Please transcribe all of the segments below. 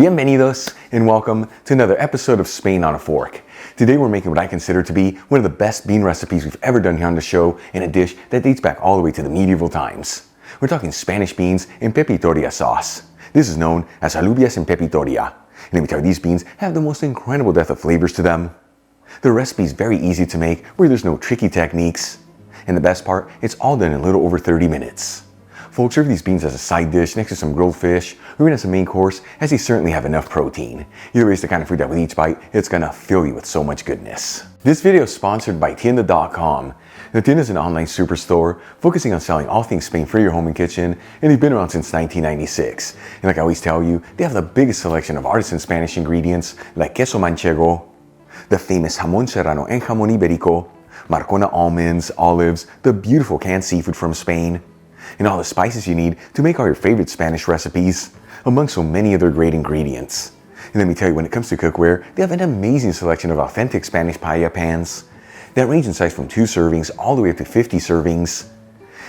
Bienvenidos and welcome to another episode of Spain on a Fork. Today we're making what I consider to be one of the best bean recipes we've ever done here on the show, and a dish that dates back all the way to the medieval times. We're talking Spanish beans in Pepitoria sauce. This is known as Alubias in Pepitoria. And let me tell you, these beans have the most incredible depth of flavors to them. The recipe is very easy to make, where there's no tricky techniques. And the best part, it's all done in a little over 30 minutes. Folks, serve these beans as a side dish next to some grilled fish, or even as a main course, as they certainly have enough protein. Either way, it's the kind of food that with each bite, it's gonna fill you with so much goodness. This video is sponsored by Tienda.com. The Tienda is an online superstore focusing on selling all things Spain for your home and kitchen, and they've been around since 1996. And like I always tell you, they have the biggest selection of artisan Spanish ingredients like queso manchego, the famous jamón serrano and jamón ibérico, Marcona almonds, olives, the beautiful canned seafood from Spain, and all the spices you need to make all your favorite Spanish recipes, among so many other great ingredients. And let me tell you, when it comes to cookware, they have an amazing selection of authentic Spanish paella pans that range in size from 2 servings all the way up to 50 servings,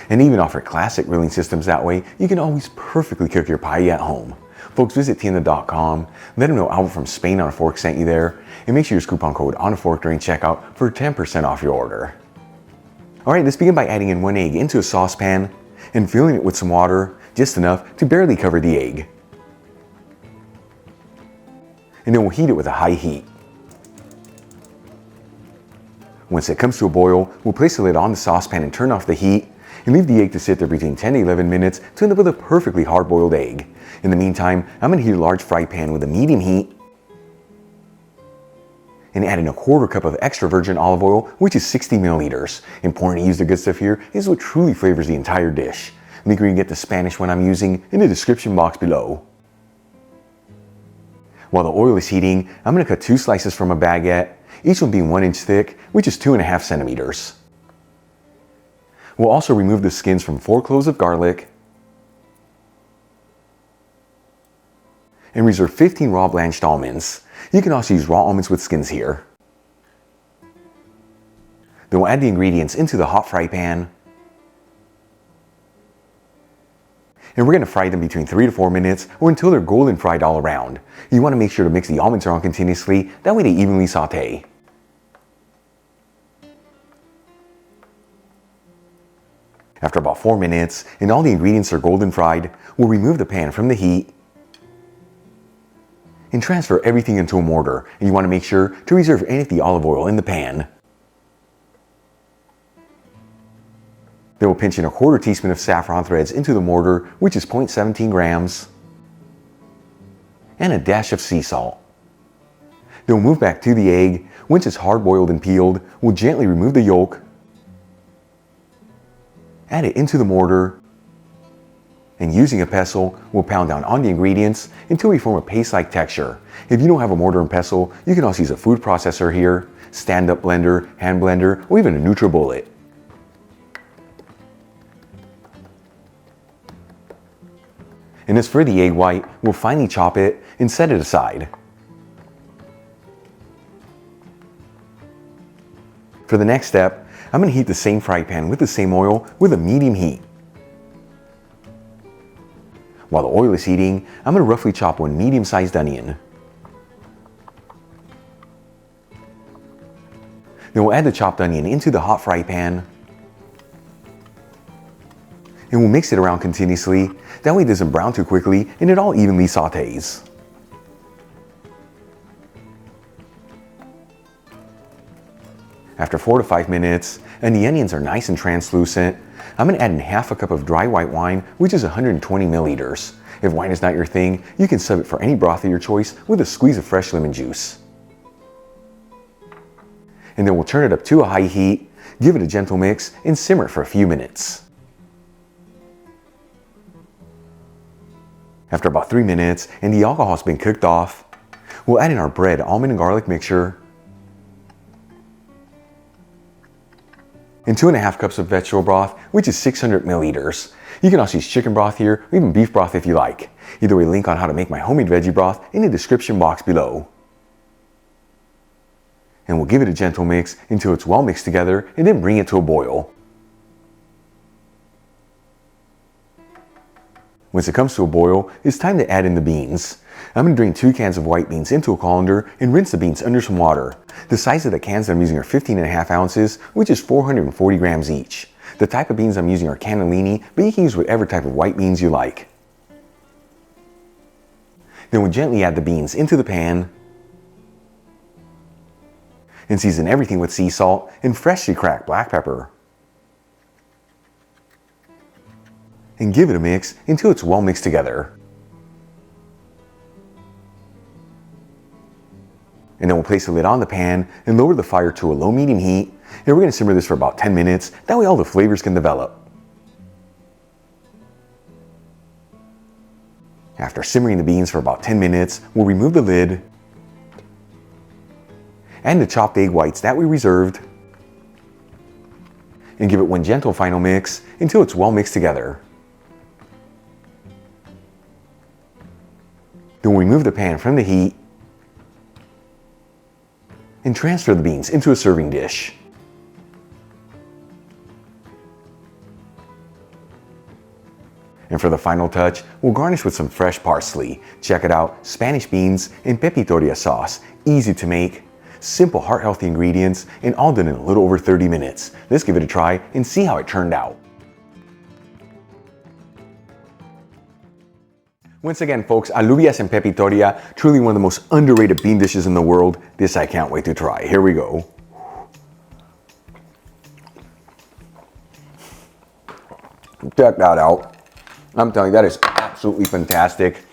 and even offer classic grilling systems. That way you can always perfectly cook your paella at home. Folks, visit Tienda.com, let them know Albert from Spain on a Fork sent you there, and make sure you use coupon code on a fork during checkout for 10% off your order. Alright, let's begin by adding in 1 egg into a saucepan and filling it with some water, just enough to barely cover the egg. And then we'll heat it with a high heat. Once it comes to a boil, we'll place the lid on the saucepan and turn off the heat, and leave the egg to sit there between 10 to 11 minutes to end up with a perfectly hard-boiled egg. In the meantime, I'm going to heat a large fry pan with a medium heat, and add in a 1/4 cup of extra virgin olive oil, which is 60 milliliters. Important to use the good stuff here is what truly flavors the entire dish. Make sure you get the Spanish one I'm using in the description box below. While the oil is heating, I'm going to cut 2 slices from a baguette, each one being 1 inch thick, which is 2.5 centimeters. We'll also remove the skins from 4 cloves of garlic, and reserve 15 raw blanched almonds. You can also use raw almonds with skins here. Then we'll add the ingredients into the hot fry pan, and we're going to fry them between 3 to 4 minutes, or until they're golden fried all around. You want to make sure to mix the almonds around continuously, that way they evenly saute. After about 4 minutes, and all the ingredients are golden fried, we'll remove the pan from the heat and transfer everything into a mortar, and you want to make sure to reserve any of the olive oil in the pan. Then we'll pinch in a 1/4 teaspoon of saffron threads into the mortar, which is 0.17 grams, and a dash of sea salt. Then we'll move back to the egg. Once it's hard boiled and peeled, we'll gently remove the yolk, add it into the mortar, and using a pestle, we'll pound down on the ingredients until we form a paste-like texture. If you don't have a mortar and pestle, you can also use a food processor here, stand-up blender, hand blender, or even a NutriBullet. And as for the egg white, we'll finely chop it and set it aside. For the next step, I'm going to heat the same fry pan with the same oil with a medium heat. While the oil is heating, I'm going to roughly chop 1 medium-sized onion. Then we'll add the chopped onion into the hot fry pan, and we'll mix it around continuously. That way it doesn't brown too quickly and it all evenly sautés. After 4 to 5 minutes, and the onions are nice and translucent, I'm going to add in 1/2 cup of dry white wine, which is 120 milliliters. If wine is not your thing, you can sub it for any broth of your choice with a squeeze of fresh lemon juice. And then we'll turn it up to a high heat, give it a gentle mix, and simmer for a few minutes. After about 3 minutes, and the alcohol has been cooked off, we'll add in our bread, almond, and garlic mixture, and 2.5 cups of vegetable broth, which is 600 milliliters. You can also use chicken broth here, or even beef broth if you like. Either way, link on how to make my homemade veggie broth in the description box below. And we'll give it a gentle mix until it's well mixed together, and then bring it to a boil. Once it comes to a boil, it's time to add in the beans. I'm going to drain 2 cans of white beans into a colander and rinse the beans under some water. The size of the cans that I'm using are 15.5 ounces, which is 440 grams each. The type of beans I'm using are cannellini, but you can use whatever type of white beans you like. Then we'll gently add the beans into the pan and season everything with sea salt and freshly cracked black pepper. And give it a mix until it's well mixed together. And then we'll place the lid on the pan and lower the fire to a low-medium heat. And we're going to simmer this for about 10 minutes. That way all the flavors can develop. After simmering the beans for about 10 minutes, we'll remove the lid. Add the chopped egg whites that we reserved. And give it one gentle final mix until it's well mixed together. Then we'll remove the pan from the heat and transfer the beans into a serving dish. And for the final touch, we'll garnish with some fresh parsley. Check it out, Spanish beans and Pepitoria sauce. Easy to make, simple heart-healthy ingredients, and all done in a little over 30 minutes. Let's give it a try and see how it turned out. Once again, folks, alubias and pepitoria, truly one of the most underrated bean dishes in the world. This I can't wait to try. Here we go. Check that out. I'm telling you, that is absolutely fantastic.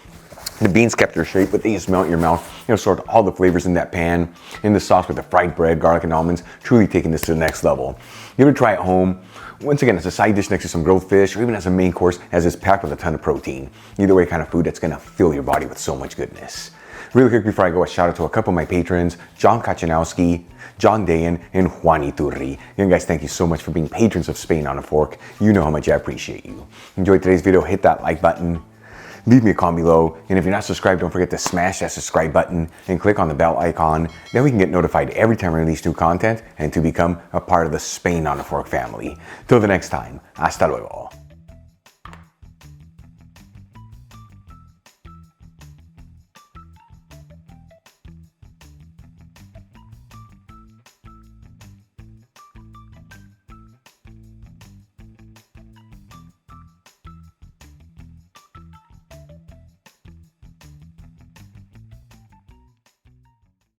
The beans kept their shape, but they just melt in your mouth. You know, sort of all the flavors in that pan, in the sauce with the fried bread, garlic, and almonds, truly taking this to the next level. Give it a try at home. Once again, it's a side dish next to some grilled fish, or even as a main course, as it's packed with a ton of protein. Either way, kind of food that's gonna fill your body with so much goodness. Really quick before I go, a shout out to a couple of my patrons, John Kachanowski, John Dayan, and Juan Iturri. Again, guys, thank you so much for being patrons of Spain on a Fork. You know how much I appreciate you. Enjoyed today's video, hit that like button. Leave me a comment below, and if you're not subscribed, don't forget to smash that subscribe button and click on the bell icon. Then we can get notified every time I release new content and to become a part of the Spain on a Fork family. Till the next time, hasta luego.